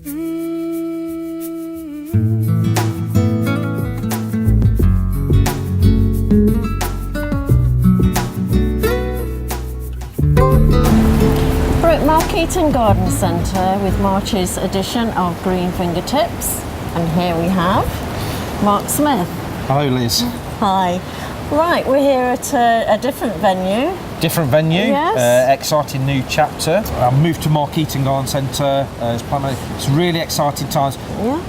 We're at Markeaton Garden Centre with March's edition of Green Fingertips, and here we have Mark Smith. Hello, Liz. Hi. Right, we're here at a different venue. Different venue, Yes. exciting new chapter. I moved to Markeaton Garden Centre. It's really exciting times. Yeah.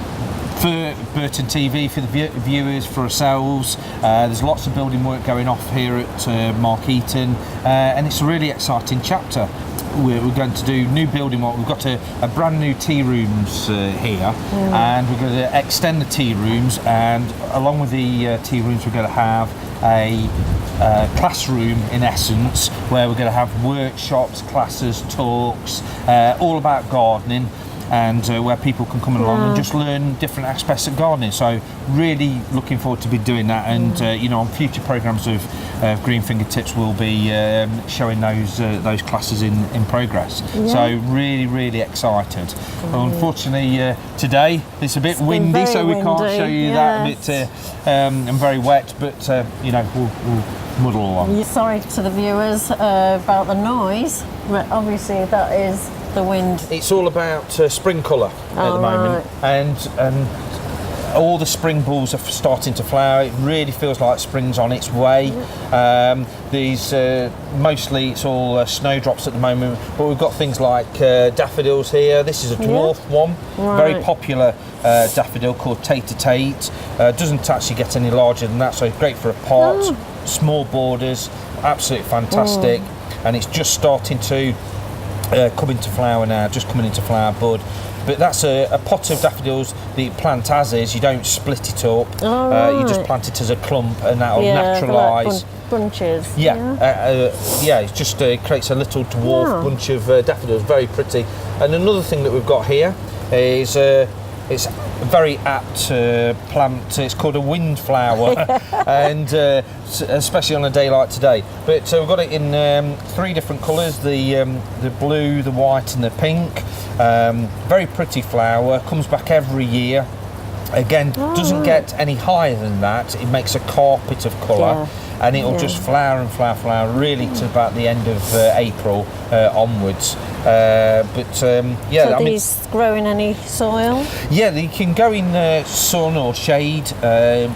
For Burton TV, for the viewers, for ourselves. There's lots of building work going off here at Markeaton, and it's a really exciting chapter. We're going to do new building work. We've got a brand new tea rooms here, and we're going to extend the tea rooms, and along with the tea rooms we're going to have a classroom in essence, where we're going to have workshops, classes, talks, all about gardening, and where people can come along and just learn different aspects of gardening. So really looking forward to be doing that, and on future programmes of Green Fingertips we'll be showing those classes in progress. So really excited. Unfortunately today it's a bit windy, so we can't show you that bit, and very wet, but we'll muddle along. Sorry to the viewers about the noise, but obviously that is the wind. It's all about spring colour at the moment, and all the spring balls are starting to flower. It really feels like spring's on its way. These mostly it's all snowdrops at the moment, but we've got things like daffodils here. This is a dwarf one, very popular daffodil called Tate Tate. Doesn't actually get any larger than that, so great for a pot. Small borders, absolutely fantastic, and it's just starting to come into flower now, just coming into flower bud. But that's a pot of daffodils that you plant as is. You don't split it up. You just plant it as a clump, and that'll naturalise. Like bunches. It just creates a little dwarf bunch of daffodils. Very pretty. And another thing that we've got here is it's a very apt plant. It's called a windflower, and especially on a day like today. But we've got it in 3 different colours: the blue, the white, and the pink. Very pretty flower. Comes back every year. Again, doesn't get any higher than that. It makes a carpet of colour. And it'll just flower and flower really to about the end of April onwards. So these grow in any soil? Yeah, they can go in sun or shade.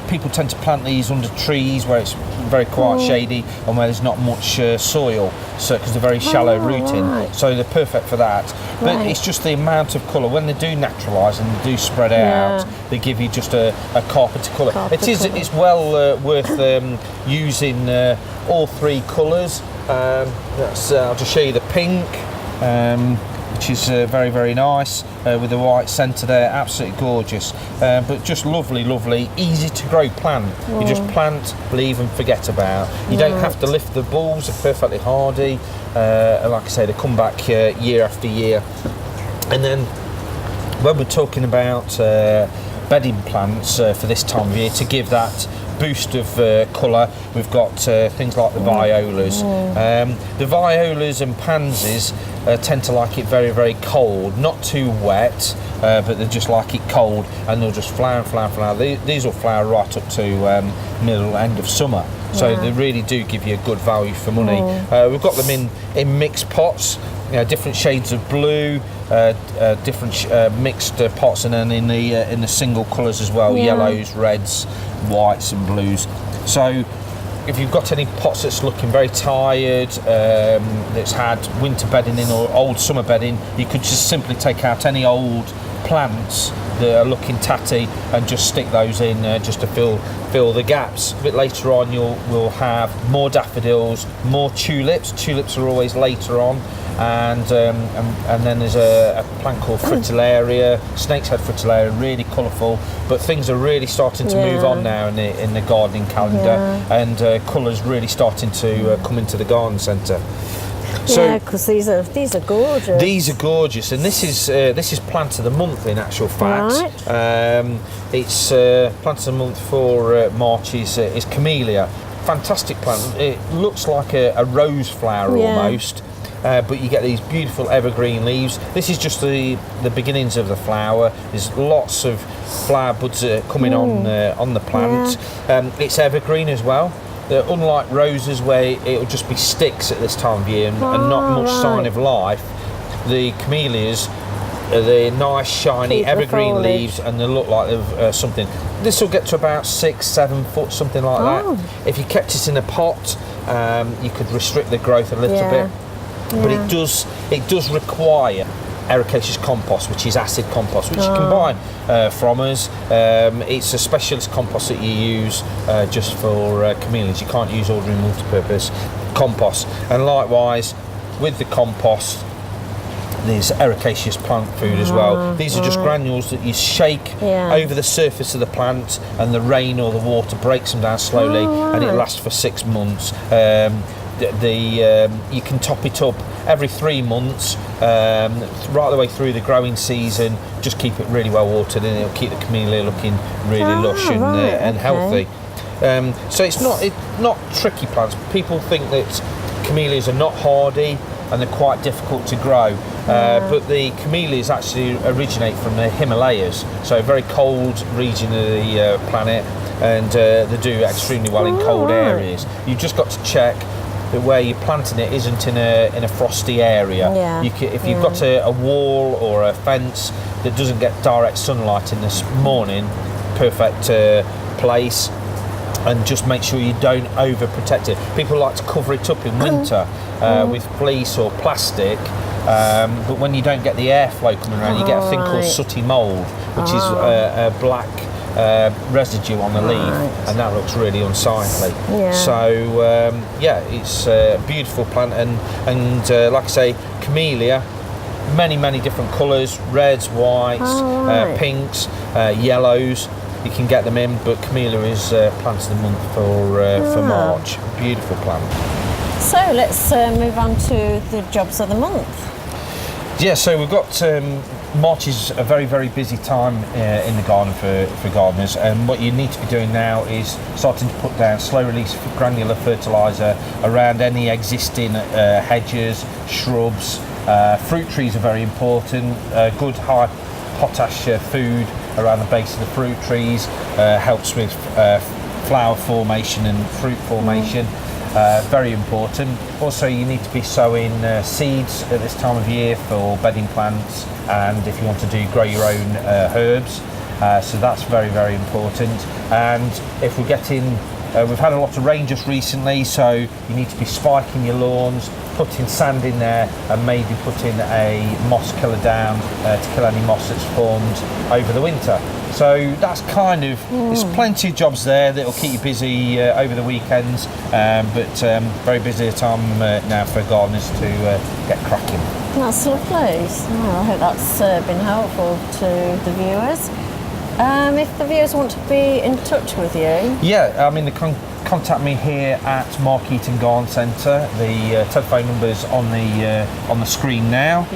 People tend to plant these under trees where it's very quite shady and where there's not much soil, so because they're very shallow rooting, so they're perfect for that. But it's just the amount of colour. When they do naturalise and they do spread out, they give you just a carpet of colour. It's well worth using all 3 colours. I'll just show you the pink, which is very nice, with the white centre there. Absolutely gorgeous, but just lovely, easy to grow plant. You just plant, leave and forget about. You don't have to lift the bulbs. They're perfectly hardy, and like I say, they come back year after year. And then when we're talking about bedding plants for this time of year, to give that boost of colour, we've got things like the violas. The violas and pansies tend to like it very cold, not too wet, but they just like it cold, and they'll just flower and flower. These will flower right up to middle end of summer, so they really do give you a good value for money. We've got them in mixed pots, different shades of blue, different mixed pots, and then in the single colours as well, yellows, reds, whites and blues. So if you've got any pots that's looking very tired, that's had winter bedding in or old summer bedding, you could just simply take out any old plants that are looking tatty and just stick those in just to fill the gaps. A bit later on we'll have more daffodils, more tulips. Tulips are always later on, and then there's a plant called Fritillaria, snake's head Fritillaria, really colourful, but things are really starting to move on now in the gardening calendar, and colours really starting to come into the garden centre. So, because these are gorgeous. These are gorgeous, and this is plant of the month in actual fact. It's plant of the month for March is Camellia. Fantastic plant. It looks like a rose flower almost. but you get these beautiful evergreen leaves. This is just the beginnings of the flower. There's lots of flower buds coming on the plant. It's evergreen as well. Unlike roses, where it'll just be sticks at this time of year and not much sign of life, the camellias are the nice shiny Keep the evergreen foliage. leaves, and they look like they've something. This will get to about 6-7 foot, something like that. If you kept it in a pot, you could restrict the growth a little bit, but it does require ericaceous compost, which is acid compost, which you can buy from us. It's a specialist compost that you use just for camellias. You can't use ordinary multi-purpose compost. And likewise with the compost, there's ericaceous plant food as well. These are just granules that you shake over the surface of the plant, and the rain or the water breaks them down slowly, and it lasts for 6 months. You can top it up every 3 months, right the way through the growing season. Just keep it really well watered, and it'll keep the camellia looking really lush and healthy. So it's not tricky plants. People think that camellias are not hardy and they're quite difficult to grow, but the camellias actually originate from the Himalayas, so a very cold region of the planet, and they do extremely well in cold areas. You've just got to check that where you're planting it isn't in a frosty area. If you've got a wall or a fence that doesn't get direct sunlight in this morning, perfect place. And just make sure you don't overprotect it. People like to cover it up in winter with fleece or plastic, but when you don't get the airflow coming around, you get a thing called sooty mould, which is a black residue on the leaf, and that looks really unsightly. So it's a beautiful plant, and like I say, camellia, many different colours: reds, whites, pinks, yellows. You can get them in, but camellia is planted the month for March. Beautiful plant. So let's move on to the jobs of the month. Yeah, so we've got March is a very busy time in the garden for gardeners, and what you need to be doing now is starting to put down slow release granular fertiliser around any existing hedges, shrubs. Fruit trees are very important. Good high potash food around the base of the fruit trees helps with flower formation and fruit formation. Very important. Also, you need to be sowing seeds at this time of year for bedding plants, and if you want to grow your own herbs. So that's very important. And if we're getting, we've had a lot of rain just recently, so you need to be spiking your lawns, putting sand in there, and maybe putting a moss killer down to kill any moss that's formed over the winter. So that's kind of, there's plenty of jobs there that'll keep you busy over the weekends, but very busy time now for gardeners to get cracking. That's lovely. Oh, I hope that's been helpful to the viewers. If the viewers want to be in touch with you, yeah, I mean, they can contact me here at Mark Eaton Garden Centre. The telephone number's on the screen now.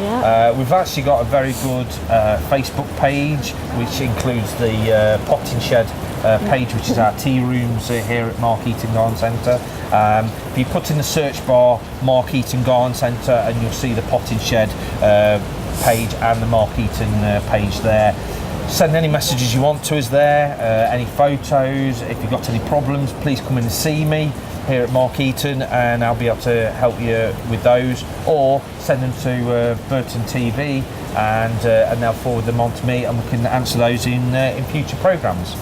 We've actually got a very good Facebook page, which includes the potting shed page, which is our tea rooms here at Mark Eaton Garden Centre. If you put in the search bar Mark Eaton Garden Centre, and you'll see the potting shed page and the Mark Eaton page there. Send any messages you want to us there, any photos. If you've got any problems, please come in and see me here at Mark Eaton, and I'll be able to help you with those, or send them to Burton TV, and they'll forward them on to me, and we can answer those in future programmes.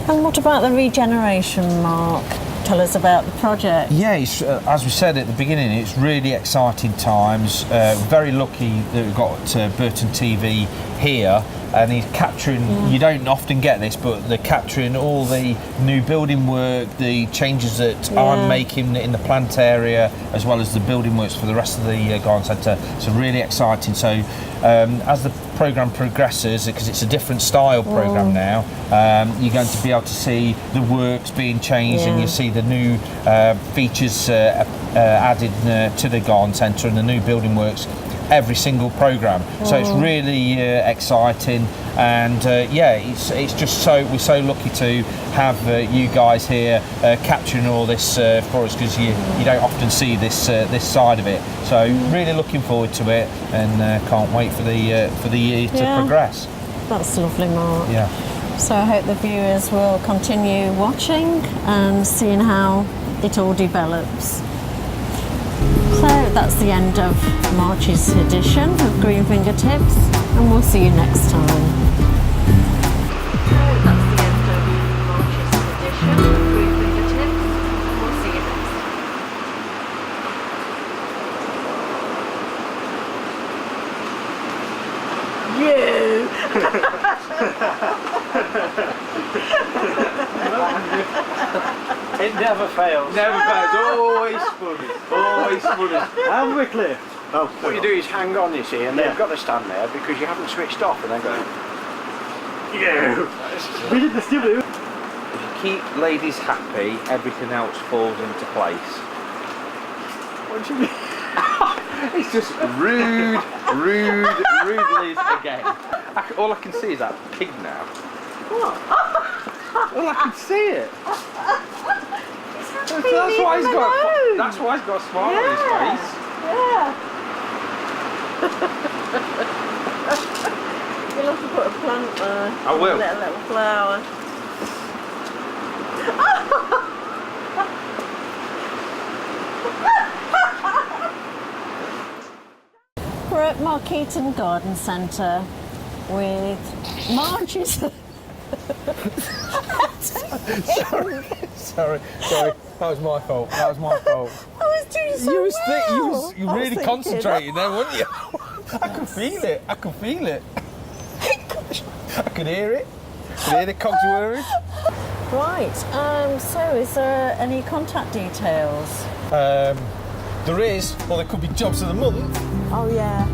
And what about the regeneration, Mark? Tell us about the project. Yeah, as we said at the beginning, it's really exciting times. Very lucky that we've got Burton TV here, and he's capturing, you don't often get this, but they're capturing all the new building work, the changes that I'm making in the plant area, as well as the building works for the rest of the garden centre. So really exciting. So as the programme progresses, because it's a different style programme now, you're going to be able to see the works being changed, and you see the new features added to the garden centre, and the new building works every single programme. So it's really exciting, and it's just we're so lucky to have you guys here capturing all this for us, because you don't often see this side of it. So really looking forward to it, and can't wait for the year to progress. That's lovely, Mark. Yeah. So I hope the viewers will continue watching and seeing how it all develops. So that's the end of March's edition of Green Fingertips, and we'll see you next time. So that's the end of March's edition of Green Fingertips, and we'll see you next time. It never fails. Never fails. Always funny. Always funny. And we're clear. Oh, What you do is hang on, you see, and they've got to stand there because you haven't switched off, and they go, yeah. We did the stupid. If you keep ladies happy, everything else falls into place. What do you mean? It's just rude Liz again. All I can see is that pig now. What? All I can see it. That's why he's got. That's why he's got a smile on his face. Yeah. You'll have to put a plant there. I will. A little flower. We're at Markeaton Garden Centre with March's. Sorry. That was my fault. I was doing so well. You were really concentrating then, weren't you? I could feel it. I could hear it. The cogs whirring. Right. So, is there any contact details? There is, or there could be jobs of the month. Oh yeah.